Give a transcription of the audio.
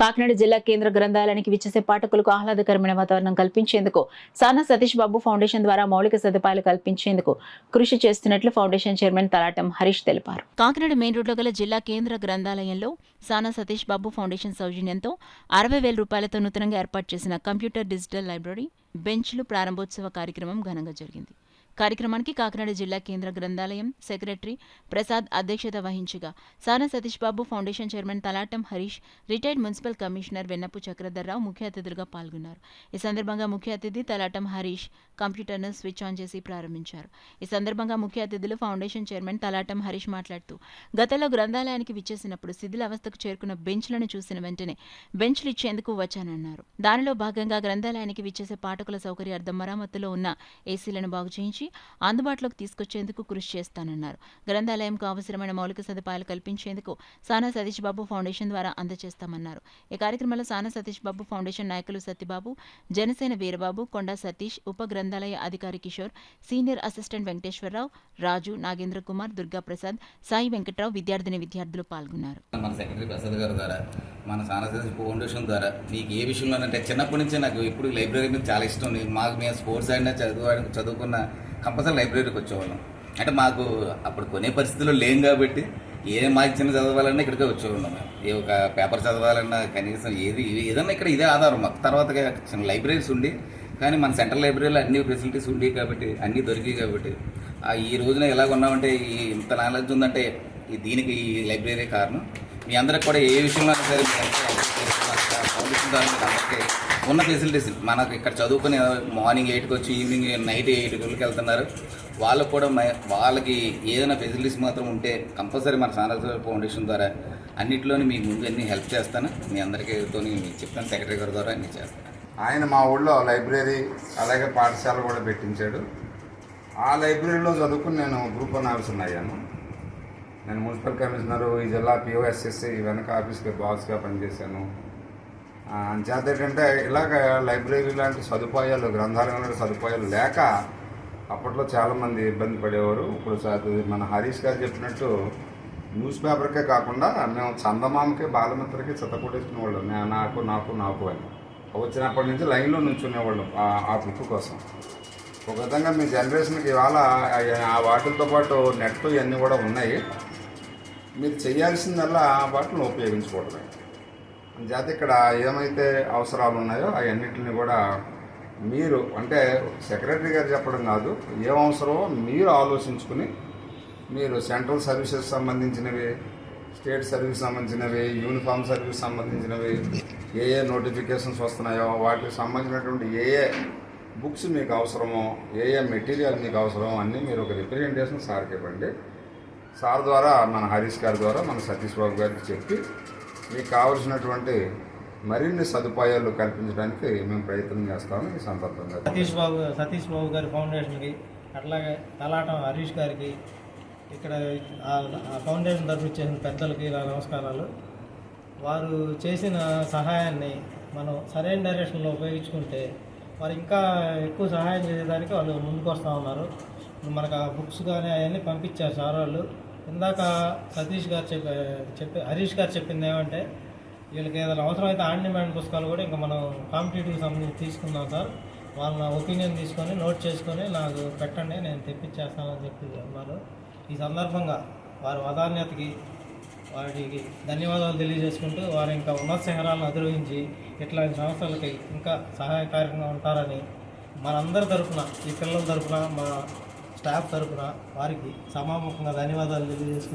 కాకినాడ జిల్లా కేంద్ర గ్రంథాలయానికి విచ్చేసే పాఠకులకు ఆహ్లాదకరమైన వాతావరణం కల్పించేందుకు సానా సతీష్ బాబు ఫౌండేషన్ ద్వారా మౌలిక సదుపాయాలు కల్పించేందుకు కృషి చేస్తున్నట్లు ఫౌండేషన్ చైర్మన్ తలాటం హరీష్ తెలిపారు. కాకినాడ మెయిన్ రోడ్లో గల జిల్లా కేంద్ర గ్రంథాలయంలో సానా సతీష్ బాబు ఫౌండేషన్ సౌజన్యంతో 60,000 రూపాయలతో నూతనంగా ఏర్పాటు చేసిన కంప్యూటర్ డిజిటల్ లైబ్రరీ బెంచ్లు ప్రారంభోత్సవ కార్యక్రమం ఘనంగా జరిగింది. కార్యక్రమానికి కాకినాడ జిల్లా కేంద్ర గ్రంథాలయం సెక్రటరీ ప్రసాద్ అధ్యక్షత వహించగా Sana Satish Babu foundation chairman Talatam Harish, retired municipal commissioner Vennapu Chakradharrao ముఖ్య అతిథులుగా పాల్గొన్నారు. ఈ సందర్భంగా ముఖ్య అతిథి తలాటం హరీష్ కంప్యూటర్ను స్విచ్ ఆన్ చేసి ప్రారంభించారు. ఈ సందర్భంగా ముఖ్య అతిథులు ఫౌండేషన్ చైర్మన్ తలాటం హరీష్ మాట్లాడుతూ, గతంలో గ్రంథాలయానికి విచ్చేసినప్పుడు శిథిలావస్థకు చేరుకున్న బెంచ్లను చూసిన వెంటనే బెంచ్లు ఇచ్చేందుకు వచ్చానన్నారు. దానిలో భాగంగా గ్రంథాలయానికి విచ్చేసే పాఠకుల సౌకర్యార్థం మరమ్మతులో ఉన్న ఏసీలను బాగు చేయించి అందుబాటులోకి తీసుకొచ్చేందుకు కృషి చేస్తానన్నారు. గ్రంథాలయంకు అవసరమైన మౌలిక సదుపాయాలు కల్పించేందుకు సానా సతీష్ బాబు ఫౌండేషన్ ద్వారా అందజేస్తామన్నారు. ఈ కార్యక్రమంలో సానా సతీష్ బాబు ఫౌండేషన్ నాయకులు సత్యబాబు, జనసేన వీరబాబు, కొండా సతీష్, ఉప గ్రంథాలయ అధికారి కిషోర్, సీనియర్ అసిస్టెంట్ వెంకటేశ్వరరావు, రాజు, నాగేంద్ర కుమార్, దుర్గాప్రసాద్, సాయి వెంకట్రావు, విద్యార్థులు పాల్గొన్నారు. మన సెక్రటరీ ప్రసాద్ గారి ద్వారా, మన సానా సతీష్ ఫౌండేషన్ ద్వారా మీకు ఏ విషయంలోనంటే చిన్నప్పటి నుంచి నాకు ఎప్పుడు లైబ్రరీ మీద చాలా ఇష్టం. మాకు మేము స్పోర్ట్స్ అయినా చదువుకున్న కంపల్సరీ లైబ్రరీకి వచ్చేవాళ్ళం. అంటే మాకు అప్పుడు కొనే పరిస్థితుల్లో లేం కాబట్టి ఏ మ్యాగజైన్ చదవాలన్నా ఇక్కడికే వచ్చేవాళ్ళం. మేము ఏ ఒక పేపర్ చదవాలన్నా కనీసం ఏదన్నా ఇక్కడ ఇదే ఆధారం మాకు. తర్వాత చిన్న లైబ్రరీస్ ఉండి, కానీ మన సెంట్రల్ లైబ్రరీలో అన్ని ఫెసిలిటీస్ ఉండేవి కాబట్టి, అన్నీ దొరికాయి కాబట్టి ఈ రోజున ఎలా ఉన్నామంటే ఇంత నాలెడ్జ్ ఉందంటే దీనికి ఈ లైబ్రరీ కారణం. మీ అందరికి కూడా ఏ విషయంలో సరే ఫౌండేషన్ అందరికీ ఉన్న ఫెసిలిటీస్ మనకు ఇక్కడ చదువుకుని మార్నింగ్ 8కి వచ్చి ఈవినింగ్ నైట్ 8కి వెళ్తున్నారు. వాళ్ళకు కూడా వాళ్ళకి ఏదైనా ఫెసిలిటీస్ మాత్రం ఉంటే కంపల్సరీ మన సానా ఫౌండేషన్ ద్వారా అన్నింటిలోని మీకు ముందు అన్ని హెల్ప్ చేస్తాను. మీ అందరికీతో చెప్తాను, సెక్రటరీ గారి ద్వారా అన్నీ చేస్తాను. ఆయన మా ఊళ్ళో లైబ్రరీ అలాగే పాఠశాల కూడా పెట్టించాడు. ఆ లైబ్రరీలో చదువుకుని నేను గ్రూప్ 1 ఆఫీసర్ని అయ్యాను. నేను మున్సిపల్ కమిషనరు, ఈ జిల్లా పిఓఎస్ఎస్సి వెనక ఆఫీస్కి బాస్గా పనిచేశాను. అంచేత ఏంటంటే ఇలాగ లైబ్రరీ లాంటి సదుపాయాలు, గ్రంథాలయం లాంటి సదుపాయాలు లేక అప్పట్లో చాలామంది ఇబ్బంది పడేవారు. ఇప్పుడు మన హరీష్ గారు చెప్పినట్టు న్యూస్ పేపర్కే కాకుండా మేము చందమామకి, బాలమిత్రకి చెత్తకొట్టేసుకునే వాళ్ళం. నాకు అని వచ్చినప్పటి నుంచి లైన్లో నుంచునేవాళ్ళం ఆ బుక్ కోసం. ఒక విధంగా మీ జనరేషన్కి ఇవాళ ఆ వాటితో పాటు నెట్ ఇవన్నీ కూడా ఉన్నాయి. మీరు చేయాల్సిందల్లా వాటిని ఉపయోగించుకోవడమే. జాతి ఇక్కడ ఏమైతే అవసరాలు ఉన్నాయో అవన్నిటిని కూడా మీరు, అంటే సెక్రటరీ గారు చెప్పడం కాదు, ఏం అవసరమో మీరు ఆలోచించుకుని మీరు సెంట్రల్ సర్వీసెస్ సంబంధించినవి, స్టేట్ సర్వీస్ సంబంధించినవి, యూనిఫామ్ సర్వీస్ సంబంధించినవి, ఏ నోటిఫికేషన్స్ వస్తున్నాయో వాటికి సంబంధించినటువంటి ఏ బుక్స్ మీకు అవసరమో, ఏ మెటీరియల్ మీకు అవసరమో అన్నీ మీరు ఒక రిప్రజెంటేషన్ సార్కి ఇవ్వండి. సార్ ద్వారా, మన హరీష్ గారి ద్వారా, మన సతీష్ బాబు గారికి చెప్పి మీకు కావలసినటువంటి మరిన్ని సదుపాయాలు కల్పించడానికి మేము ప్రయత్నం చేస్తాము. ఈ సందర్భంగా సతీష్ బాబు గారి ఫౌండేషన్కి, అట్లాగే తలాటం హరీష్ గారికి, ఇక్కడ ఫౌండేషన్ తరఫు చేసిన పెద్దలకి నా నమస్కారాలు. వారు చేసిన సహాయాన్ని మనం సరైన డైరెక్షన్లో ఉపయోగించుకుంటే వారు ఇంకా ఎక్కువ సహాయం చేసేదానికి వాళ్ళు ముందుకు వస్తూ ఉన్నారు. మనకు ఆ బుక్స్ కానీ అవన్నీ పంపించారు సార్ వాళ్ళు. ఇందాక సతీష్ గారు హరీష్ గారు చెప్పింది ఏమంటే, వీళ్ళకి ఏదైనా అవసరం అయితే ఆన్ డిమాండ్ పుస్తకాలు కూడా ఇంకా మనం కాంపిటేటివ్కి సంబంధించి తీసుకుందాం సార్, వాళ్ళ ఒపీనియన్ తీసుకొని నోట్ చేసుకొని నాకు పెట్టండి, నేను తెప్పించేస్తానని చెప్పి అన్నారు. ఈ సందర్భంగా వారి వదాన్యతకి, వారికి ధన్యవాదాలు తెలియజేసుకుంటూ, వారు ఇంకా ఉన్నత శిఖరాలను అధిరోహించి ఇట్లాంటి సంస్థలకి ఇంకా సహాయకారిగా ఉంటారని మనందరి తరఫున, ఈ పిల్లల తరఫున, మా స్టాఫ్ తరఫున వారికి సమాముఖంగా ధన్యవాదాలు తెలియజేసుకుంటూ